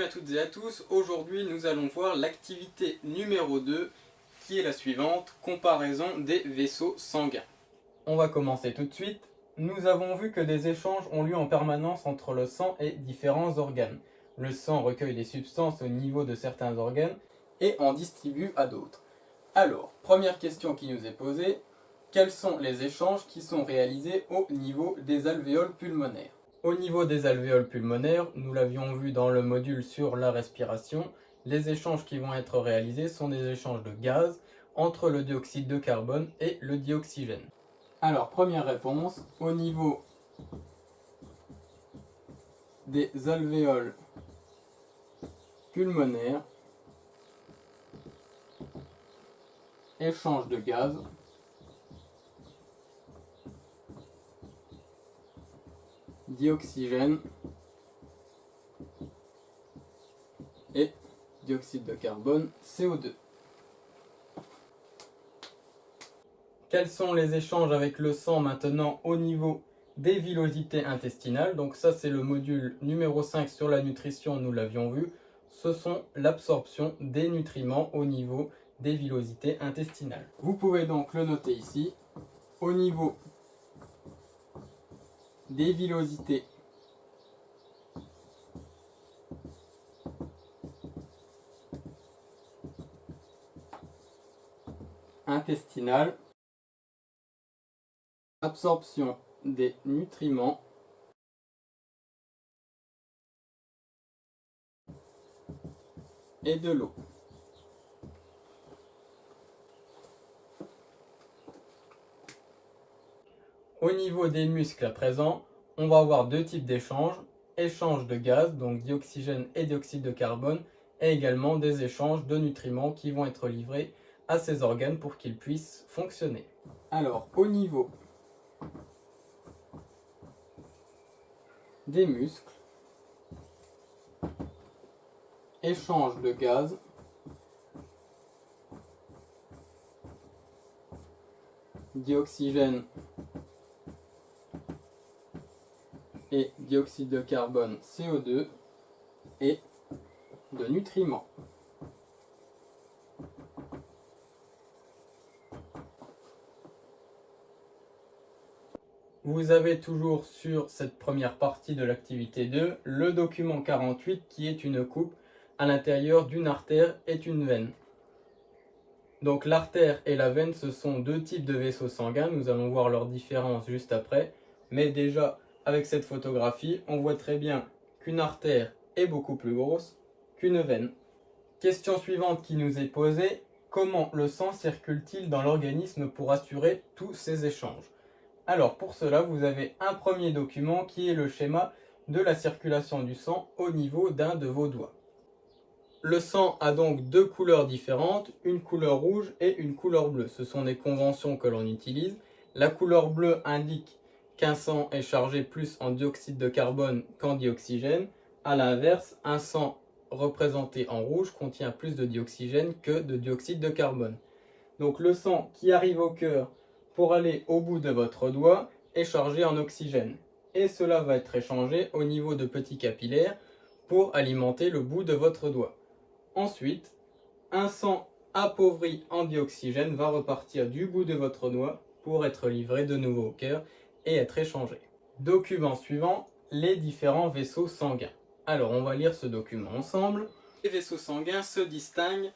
Bienvenue à toutes et à tous. Aujourd'hui, nous allons voir l'activité numéro 2 qui est la suivante, comparaison des vaisseaux sanguins. On va commencer tout de suite. Nous avons vu que des échanges ont lieu en permanence entre le sang et différents organes. Le sang recueille des substances au niveau de certains organes et en distribue à d'autres. Alors, première question qui nous est posée, quels sont les échanges qui sont réalisés au niveau des alvéoles pulmonaires ? Au niveau des alvéoles pulmonaires, nous l'avions vu dans le module sur la respiration, les échanges qui vont être réalisés sont des échanges de gaz entre le dioxyde de carbone et le dioxygène. Alors, première réponse, au niveau des alvéoles pulmonaires, échange de gaz dioxygène et dioxyde de carbone, CO2. Quels sont les échanges avec le sang maintenant au niveau des villosités intestinales? Donc ça c'est le module numéro 5 sur la nutrition, nous l'avions vu. Ce sont l'absorption des nutriments au niveau des villosités intestinales. Vous pouvez donc le noter ici. Au niveau des villosités intestinales, absorption des nutriments et de l'eau. Au niveau des muscles à présent, on va avoir deux types d'échanges. Échange de gaz, donc dioxygène et dioxyde de carbone, et également des échanges de nutriments qui vont être livrés à ces organes pour qu'ils puissent fonctionner. Alors, au niveau des muscles, échange de gaz, dioxygène et dioxyde de carbone, CO2, et de nutriments. Vous avez toujours sur cette première partie de l'activité 2 le document 48 qui est une coupe à l'intérieur d'une artère et une veine. Donc l'artère et la veine, ce sont deux types de vaisseaux sanguins, nous allons voir leur différence juste après, mais déjà avec cette photographie, on voit très bien qu'une artère est beaucoup plus grosse qu'une veine. Question suivante qui nous est posée, comment le sang circule-t-il dans l'organisme pour assurer tous ces échanges? Alors pour cela, vous avez un premier document qui est le schéma de la circulation du sang au niveau d'un de vos doigts. Le sang a donc deux couleurs différentes, une couleur rouge et une couleur bleue. Ce sont des conventions que l'on utilise. La couleur bleue indique qu'un sang est chargé plus en dioxyde de carbone qu'en dioxygène. A l'inverse, un sang représenté en rouge contient plus de dioxygène que de dioxyde de carbone. Donc le sang qui arrive au cœur pour aller au bout de votre doigt est chargé en oxygène. Et cela va être échangé au niveau de petits capillaires pour alimenter le bout de votre doigt. Ensuite, un sang appauvri en dioxygène va repartir du bout de votre doigt pour être livré de nouveau au cœur et être échangé. Document suivant, les différents vaisseaux sanguins. Alors on va lire ce document ensemble. Les vaisseaux sanguins se distinguent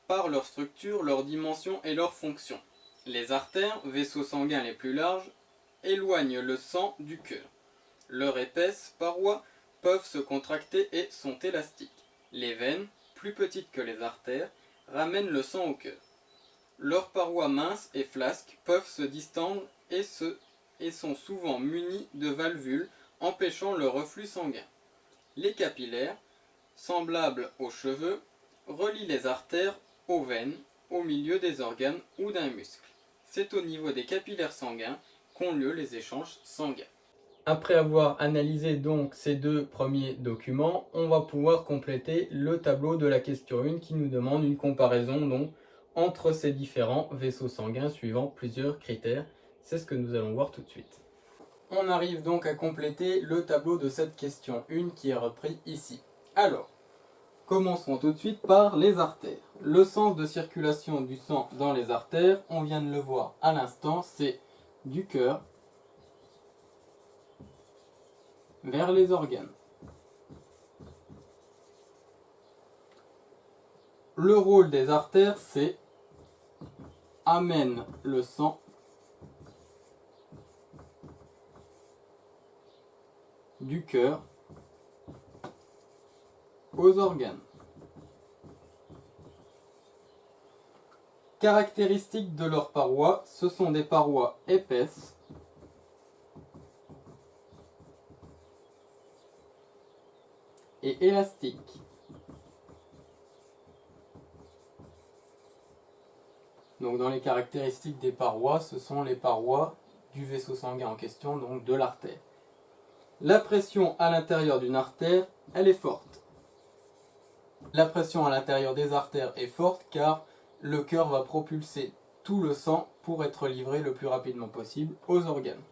par leur structure, leur dimension et leur fonction. Les artères, vaisseaux sanguins les plus larges, éloignent le sang du cœur. Leurs épaisses parois peuvent se contracter et sont élastiques. Les veines, plus petites que les artères, ramènent le sang au cœur. Leurs parois minces et flasques peuvent se distendre et sont souvent munies de valvules empêchant le reflux sanguin. Les capillaires, semblables aux cheveux, relient les artères aux veines, au milieu des organes ou d'un muscle. C'est au niveau des capillaires sanguins qu'ont lieu les échanges sanguins. Après avoir analysé donc ces deux premiers documents, on va pouvoir compléter le tableau de la question 1 qui nous demande une comparaison donc, entre ces différents vaisseaux sanguins suivant plusieurs critères. C'est ce que nous allons voir tout de suite. On arrive donc à compléter le tableau de cette question 1 qui est repris ici. Alors, Commençons tout de suite par les artères. Le sens de circulation du sang dans les artères, on vient de le voir à l'instant, c'est du cœur vers les organes. Le rôle des artères, c'est amène le sang du cœur aux organes. Caractéristiques de leurs parois, ce sont des parois épaisses et élastiques. Donc dans les caractéristiques des parois, ce sont les parois du vaisseau sanguin en question, donc de l'artère. La pression à l'intérieur d'une artère, elle est forte. La pression à l'intérieur des artères est forte car le cœur va propulser tout le sang pour être livré le plus rapidement possible aux organes.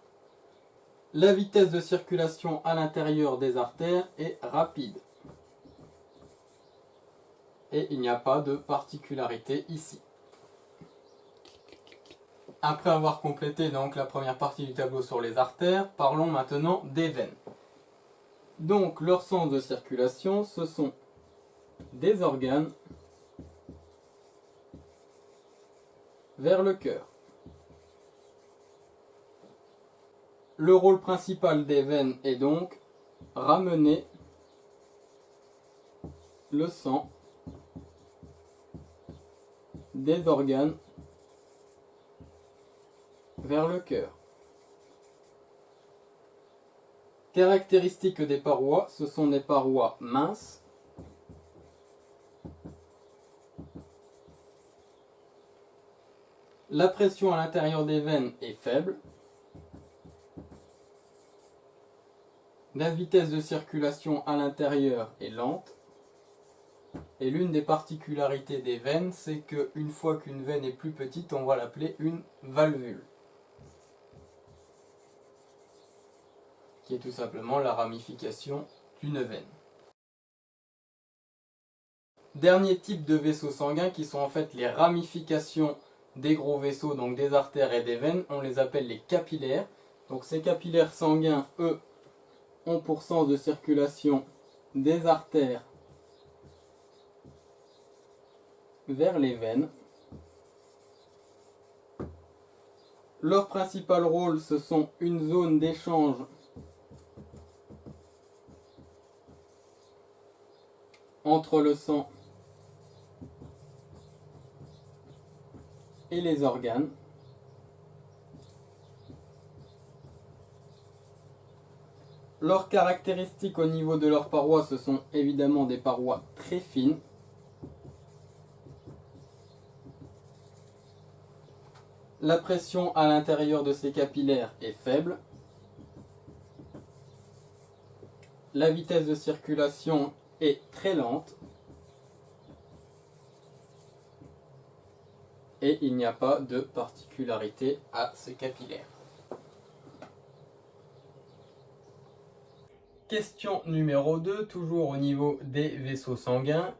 La vitesse de circulation à l'intérieur des artères est rapide. Et il n'y a pas de particularité ici. Après avoir complété donc la première partie du tableau sur les artères, parlons maintenant des veines. Donc leur sens de circulation, ce sont des organes vers le cœur. Le rôle principal des veines est donc ramener le sang des organes vers le cœur. Caractéristiques des parois, ce sont des parois minces, la pression à l'intérieur des veines est faible, la vitesse de circulation à l'intérieur est lente, et l'une des particularités des veines, c'est qu'une fois qu'une veine est plus petite, on va l'appeler une valvule, qui est tout simplement la ramification d'une veine. Dernier type de vaisseaux sanguins qui sont en fait les ramifications des gros vaisseaux, donc des artères et des veines, on les appelle les capillaires. Donc ces capillaires sanguins, eux, ont pour sens de circulation des artères vers les veines. Leur principal rôle, ce sont une zone d'échange entre le sang et les organes. Leurs caractéristiques au niveau de leurs parois, ce sont évidemment des parois très fines. La pression à l'intérieur de ces capillaires est faible. La vitesse de circulation est très lente. Et il n'y a pas de particularité à ces capillaires. Question numéro 2, toujours au niveau des vaisseaux sanguins.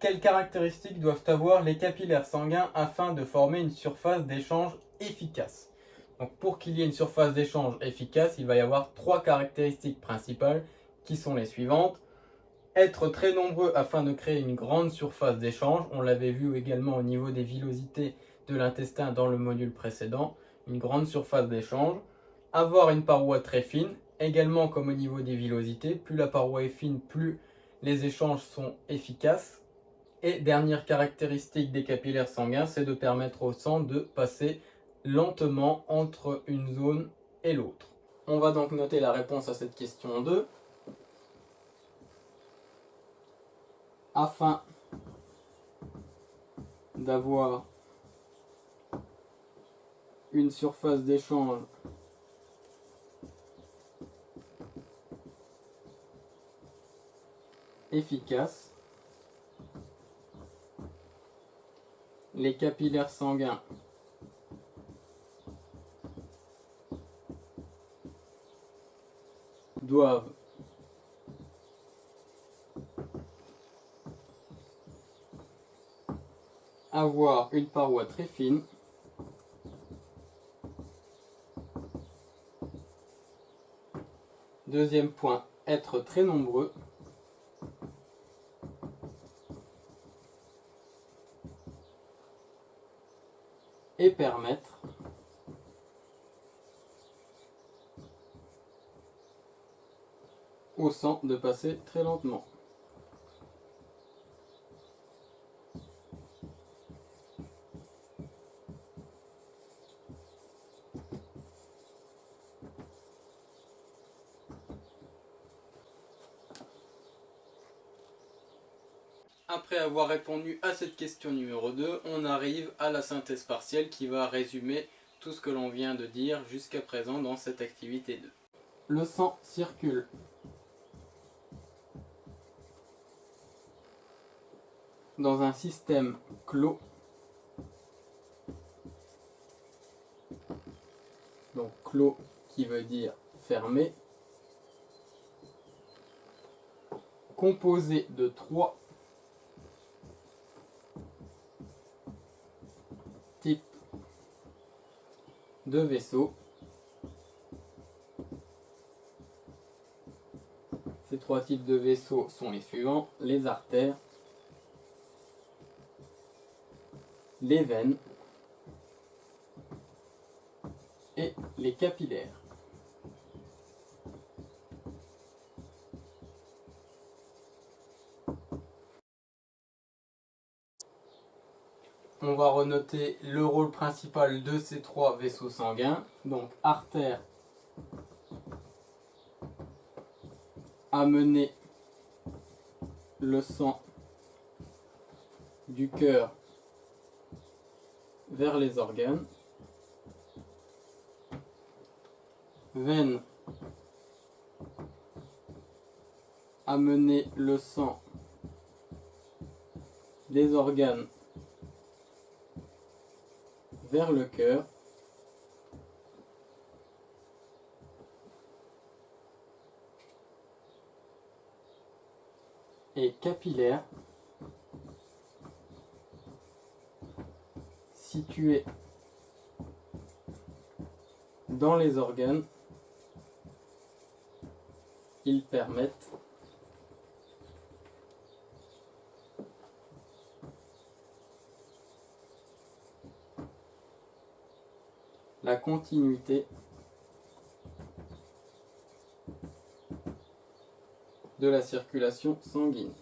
Quelles caractéristiques doivent avoir les capillaires sanguins afin de former une surface d'échange efficace? Donc pour qu'il y ait une surface d'échange efficace, il va y avoir 3 caractéristiques principales qui sont les suivantes. Être très nombreux afin de créer une grande surface d'échange, on l'avait vu également au niveau des villosités de l'intestin dans le module précédent, une grande surface d'échange. Avoir une paroi très fine, également comme au niveau des villosités, plus la paroi est fine, plus les échanges sont efficaces. Et dernière caractéristique des capillaires sanguins, c'est de permettre au sang de passer lentement entre une zone et l'autre. On va donc noter la réponse à cette question 2. Afin d'avoir une surface d'échange efficace, les capillaires sanguins doivent avoir une paroi très fine. Deuxième point, être très nombreux. Et permettre au sang de passer très lentement. Après avoir répondu à cette question numéro 2, on arrive à la synthèse partielle qui va résumer tout ce que l'on vient de dire jusqu'à présent dans cette activité 2. Le sang circule dans un système clos, donc clos qui veut dire fermé, composé de 3 types de vaisseaux. Ces 3 types de vaisseaux sont les suivants: les artères, les veines et les capillaires. On va renoter le rôle principal de ces 3 vaisseaux sanguins. Donc artère, amener le sang du cœur vers les organes. Veine, amener le sang des organes vers le cœur. Et capillaire, situé dans les organes. Ils permettent la continuité de la circulation sanguine.